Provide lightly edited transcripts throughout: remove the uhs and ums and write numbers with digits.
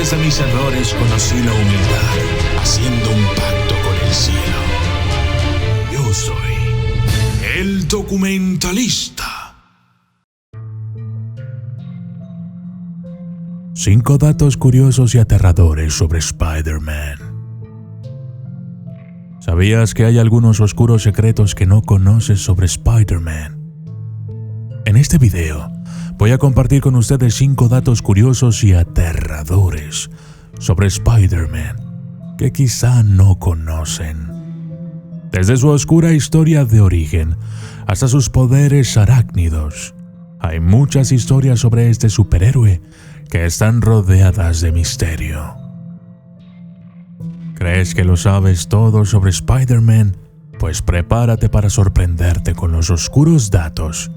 través de mis errores conocí la humildad, haciendo un pacto con el cielo. Yo soy el documentalista. 5 datos curiosos y aterradores sobre Spider-Man. ¿Sabías que hay algunos oscuros secretos que no conoces sobre Spider-Man? En este video voy a compartir con ustedes 5 datos curiosos y aterradores sobre Spider-Man que quizá no conocen. Desde su oscura historia de origen hasta sus poderes arácnidos, hay muchas historias sobre este superhéroe que están rodeadas de misterio. ¿Crees que lo sabes todo sobre Spider-Man? Pues prepárate para sorprenderte con los oscuros datos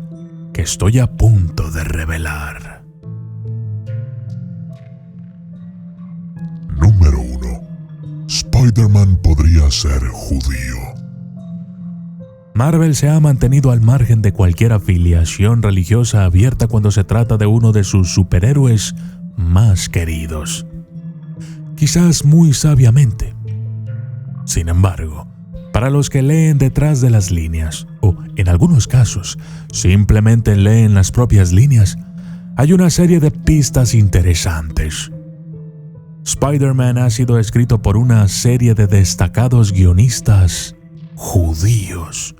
que estoy a punto de revelar. Número 1. Spider-Man podría ser judío. Marvel se ha mantenido al margen de cualquier afiliación religiosa abierta cuando se trata de uno de sus superhéroes más queridos. Quizás muy sabiamente. Sin embargo, para los que leen detrás de las líneas, o en algunos casos, simplemente leen las propias líneas, hay una serie de pistas interesantes. Spider-Man ha sido escrito por una serie de destacados guionistas judíos,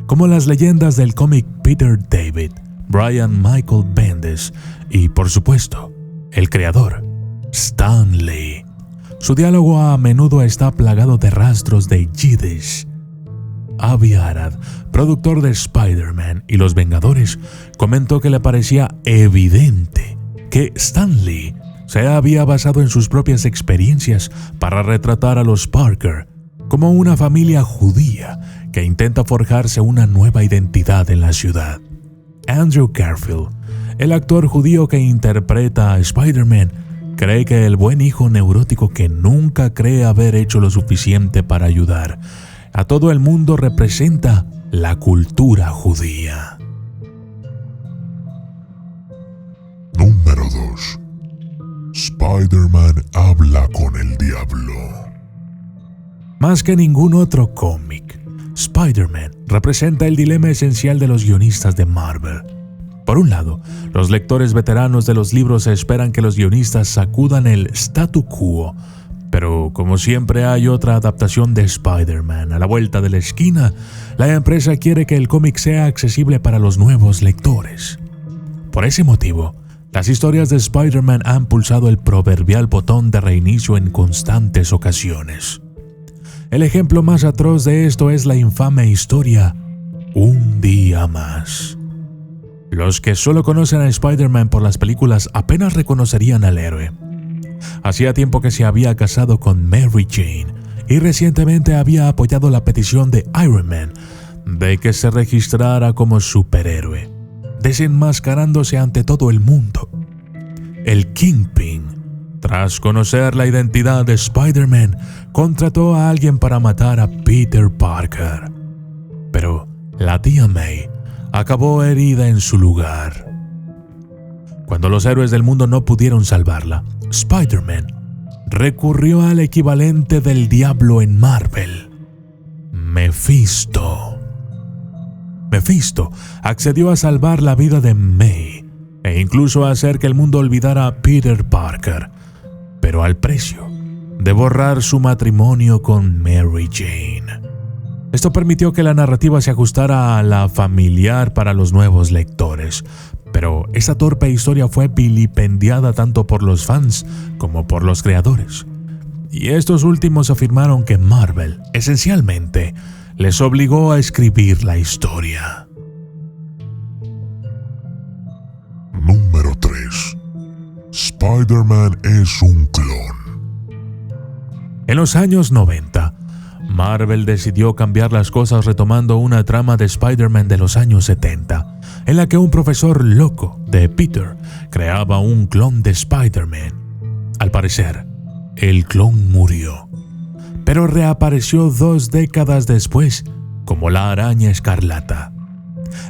como las leyendas del cómic Peter David, Brian Michael Bendis y, por supuesto, el creador, Stan Lee. Su diálogo a menudo está plagado de rastros de Yiddish. Avi Arad, productor de Spider-Man y Los Vengadores, comentó que le parecía evidente que Stan Lee se había basado en sus propias experiencias para retratar a los Parker como una familia judía que intenta forjarse una nueva identidad en la ciudad. Andrew Garfield, el actor judío que interpreta a Spider-Man, cree que el buen hijo neurótico que nunca cree haber hecho lo suficiente para ayudar a todo el mundo representa la cultura judía. Número 2. Spider-Man habla con el diablo. Más que ningún otro cómic, Spider-Man representa el dilema esencial de los guionistas de Marvel. Por un lado, los lectores veteranos de los libros esperan que los guionistas sacudan el statu quo, pero como siempre hay otra adaptación de Spider-Man a la vuelta de la esquina, la empresa quiere que el cómic sea accesible para los nuevos lectores. Por ese motivo, las historias de Spider-Man han pulsado el proverbial botón de reinicio en constantes ocasiones. El ejemplo más atroz de esto es la infame historia Un Día Más. Los que solo conocen a Spider-Man por las películas apenas reconocerían al héroe. Hacía tiempo que se había casado con Mary Jane y recientemente había apoyado la petición de Iron Man de que se registrara como superhéroe, desenmascarándose ante todo el mundo. El Kingpin, tras conocer la identidad de Spider-Man, contrató a alguien para matar a Peter Parker. Pero la tía May acabó herida en su lugar. Cuando los héroes del mundo no pudieron salvarla, Spider-Man recurrió al equivalente del diablo en Marvel, Mephisto. Mephisto accedió a salvar la vida de May e incluso a hacer que el mundo olvidara a Peter Parker, pero al precio de borrar su matrimonio con Mary Jane. Esto permitió que la narrativa se ajustara a la familiar para los nuevos lectores, pero esa torpe historia fue vilipendiada tanto por los fans como por los creadores. Y estos últimos afirmaron que Marvel, esencialmente, les obligó a escribir la historia. Número 3. Spider-Man es un clon. En los años 90, Marvel decidió cambiar las cosas retomando una trama de Spider-Man de los años 70, en la que un profesor loco de Peter creaba un clon de Spider-Man. Al parecer, el clon murió, pero reapareció 2 décadas después como la Araña Escarlata.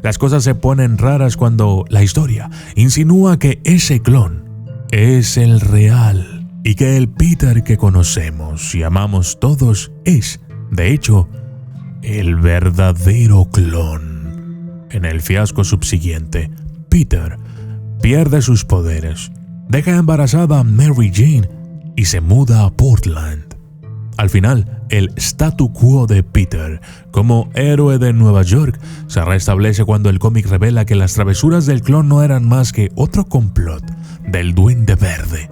Las cosas se ponen raras cuando la historia insinúa que ese clon es el real y que el Peter que conocemos y amamos todos es, de hecho, el verdadero clon. En el fiasco subsiguiente, Peter pierde sus poderes, deja embarazada a Mary Jane y se muda a Portland. Al final, el statu quo de Peter como héroe de Nueva York se restablece cuando el cómic revela que las travesuras del clon no eran más que otro complot del Duende Verde.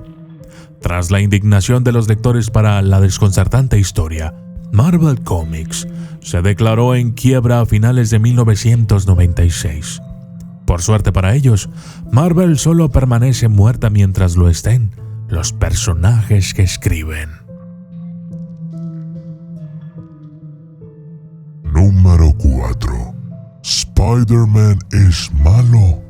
Tras la indignación de los lectores para la desconcertante historia, Marvel Comics se declaró en quiebra a finales de 1996. Por suerte para ellos, Marvel solo permanece muerta mientras lo estén los personajes que escriben. Número 4. ¿Spider-Man es malo?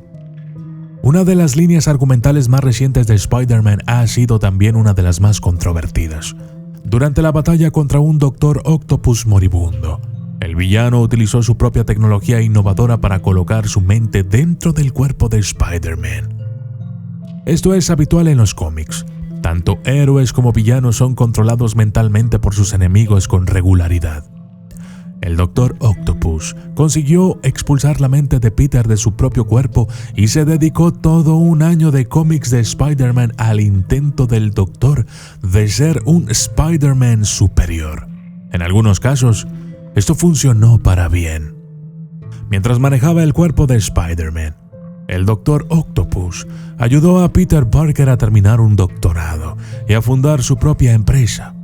Una de las líneas argumentales más recientes de Spider-Man ha sido también una de las más controvertidas. Durante la batalla contra un Doctor Octopus moribundo, el villano utilizó su propia tecnología innovadora para colocar su mente dentro del cuerpo de Spider-Man. Esto es habitual en los cómics. Tanto héroes como villanos son controlados mentalmente por sus enemigos con regularidad. El Doctor Octopus consiguió expulsar la mente de Peter de su propio cuerpo y se dedicó todo un año de cómics de Spider-Man al intento del Doctor de ser un Spider-Man superior. En algunos casos, esto funcionó para bien. Mientras manejaba el cuerpo de Spider-Man, el Doctor Octopus ayudó a Peter Parker a terminar un doctorado y a fundar su propia empresa.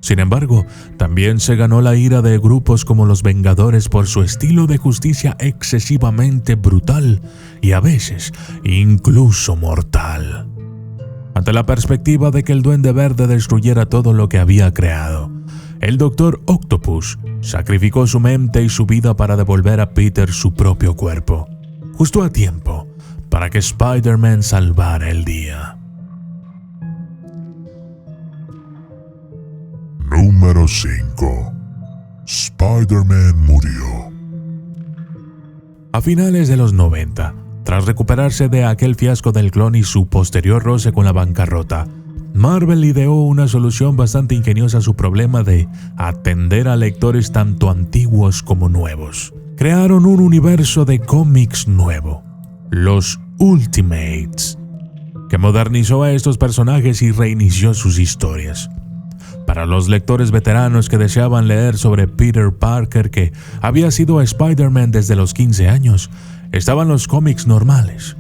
Sin embargo, también se ganó la ira de grupos como los Vengadores por su estilo de justicia excesivamente brutal y a veces incluso mortal. Ante la perspectiva de que el Duende Verde destruyera todo lo que había creado, el Doctor Octopus sacrificó su mente y su vida para devolver a Peter su propio cuerpo, justo a tiempo para que Spider-Man salvara el día. Número 5. Spider-Man murió. A finales de los 90, tras recuperarse de aquel fiasco del clon y su posterior roce con la bancarrota, Marvel ideó una solución bastante ingeniosa a su problema de atender a lectores tanto antiguos como nuevos. Crearon un universo de cómics nuevo, los Ultimates, que modernizó a estos personajes y reinició sus historias. Para los lectores veteranos que deseaban leer sobre Peter Parker, que había sido Spider-Man desde los 15 años, estaban los cómics normales.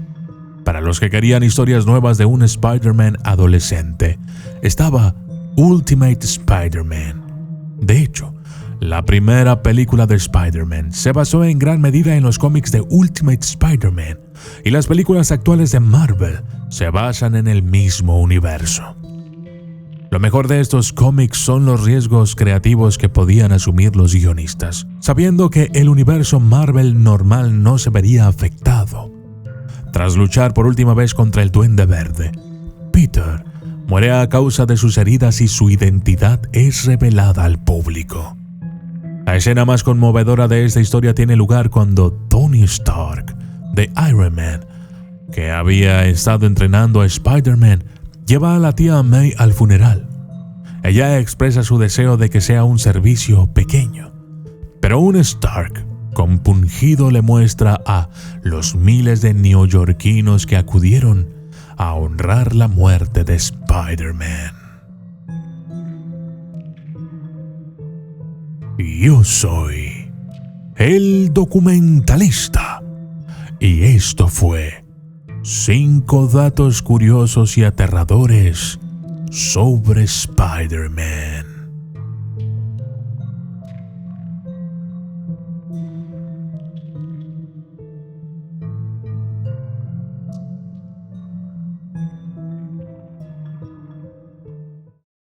Para los que querían historias nuevas de un Spider-Man adolescente, estaba Ultimate Spider-Man. De hecho, la primera película de Spider-Man se basó en gran medida en los cómics de Ultimate Spider-Man, y las películas actuales de Marvel se basan en el mismo universo. Lo mejor de estos cómics son los riesgos creativos que podían asumir los guionistas, sabiendo que el universo Marvel normal no se vería afectado. Tras luchar por última vez contra el Duende Verde, Peter muere a causa de sus heridas y su identidad es revelada al público. La escena más conmovedora de esta historia tiene lugar cuando Tony Stark, de Iron Man, que había estado entrenando a Spider-Man, lleva a la tía May al funeral. Ella expresa su deseo de que sea un servicio pequeño, pero un Stark compungido le muestra a los miles de neoyorquinos que acudieron a honrar la muerte de Spider-Man. Yo soy el documentalista y esto fue 5 datos curiosos y aterradores sobre Spider-Man.